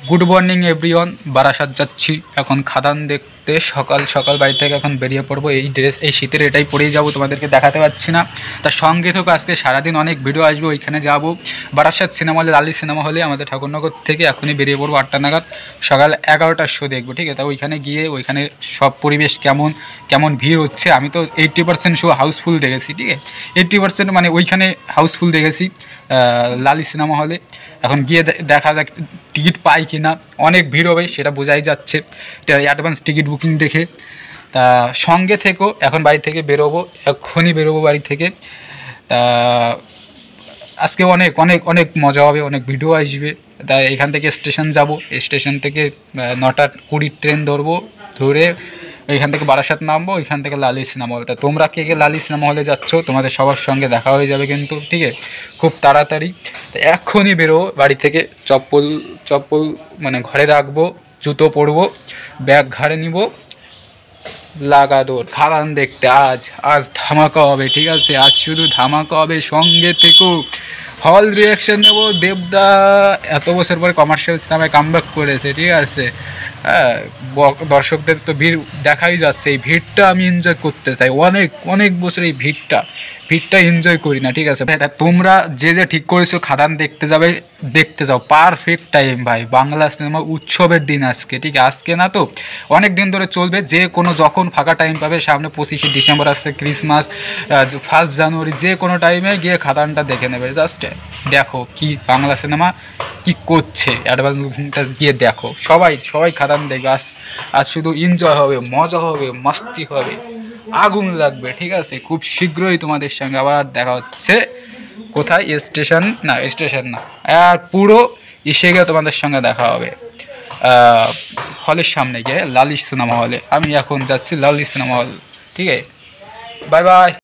Good morning everyone. Barasat যাচ্ছি এখন খাদান দেখতে। সকাল সকাল বাড়ি থেকে এখন বেরিয়ে পড়বো। এই ড্রেস এই শীতের এটাই পরেই যাবো, তোমাদেরকে দেখাতে পারছি না। তার সঙ্গে থেকে আজকে সারাদিন অনেক ভিডিও আসবে। ওইখানে যাবো বারাসাত সিনেমা হলে, লালি সিনেমা হলে আমাদের ঠাকুরনগর থেকে। এখনই বেরিয়ে পড়বো 8টা নাগাদ। সকাল 11টার শো দেখবো, ঠিক আছে। তা ওইখানে গিয়ে ওইখানে সব পরিবেশ কেমন কেমন ভিড় হচ্ছে। আমি তো 80% শো হাউসফুল দেখেছি, ঠিক আছে। 80% মানে ওইখানে হাউসফুল দেখেছি লালি সিনেমা হলে। এখন গিয়ে দেখা যাক টিকিট পাই কি না। অনেক ভিড় হবে সেটা বোঝাই যাচ্ছে অ্যাডভান্স টিকিট বুকিং দেখে। তা সঙ্গে থেকেও এখন বাড়ি থেকে বেরোবো, এক্ষুনি বেরোবো বাড়ি থেকে। তা আজকে অনেক অনেক অনেক মজা হবে, অনেক ভিডিও আসবে। তাই এখান থেকে স্টেশন যাব, স্টেশন থেকে 9:20 ট্রেন ধরবো, ধরে ওইখান থেকে বারাসাত নামবো, ওইখান থেকে লালি সিনেমা হল। তা তোমরা কে কে লালি সিনেমা হলে যাচ্ছ তোমাদের সবার সঙ্গে দেখা হয়ে যাবে কিন্তু, ঠিক আছে, খুব তাড়াতাড়ি। তো এক্ষুনি বেরোবো বাড়ি থেকে। চপ্পল মানে ঘরে রাখবো, জুতো পরবো, ব্যাগ ঘাড়ে নিব, লাগা দৌড় খাদান দেখতে। আজ ধামাকা হবে, ঠিক আছে। আজ শুধু ধামাকা হবে, সঙ্গে থেকেও হল রিয়াকশন নেবো। দেবদা এত বছর পরে কমার্শিয়াল সিনেমায় কামব্যাক করেছে, ঠিক আছে। হ্যাঁ, দর্শকদের তো ভিড় দেখাই যাচ্ছে। এই ভিড়টা আমি এনজয় করতে চাই, অনেক অনেক বছর এই ভিড়টা এনজয় করি না, ঠিক আছে। তোমরা যে ঠিক করেছো খাদান দেখতে যাও, পারফেক্ট টাইম ভাই। বাংলা সিনেমা উৎসবের দিন আজকে, ঠিক আছে। আজকে না তো অনেক দিন ধরে চলবে, যে কোনো যখন ফাঁকা টাইম পাবে। সামনে 25শে ডিসেম্বর আসছে, ক্রিসমাস, 1 জানুয়ারি, যে কোনো টাইমে গিয়ে খাদানটা দেখে নেবে। জাস্ট দেখো কি বাংলা সিনেমা কি করছে, অ্যাডভান্স বুকিংটা গিয়ে দেখো। সবাই খাদান দেখবে। আজ শুধু এনজয় হবে, মজা হবে, মাস্তি হবে, আগুন লাগবে, ঠিক আছে। খুব শীঘ্রই তোমাদের সঙ্গে আবার দেখা হচ্ছে। কোথায়? স্টেশন না আর পুরো এসে গিয়ে তোমাদের সঙ্গে দেখা হবে হলের সামনে গিয়ে, লালি সিনেমা হলে। আমি এখন যাচ্ছি লালি সিনেমা হল, ঠিক আছে। Bye bye.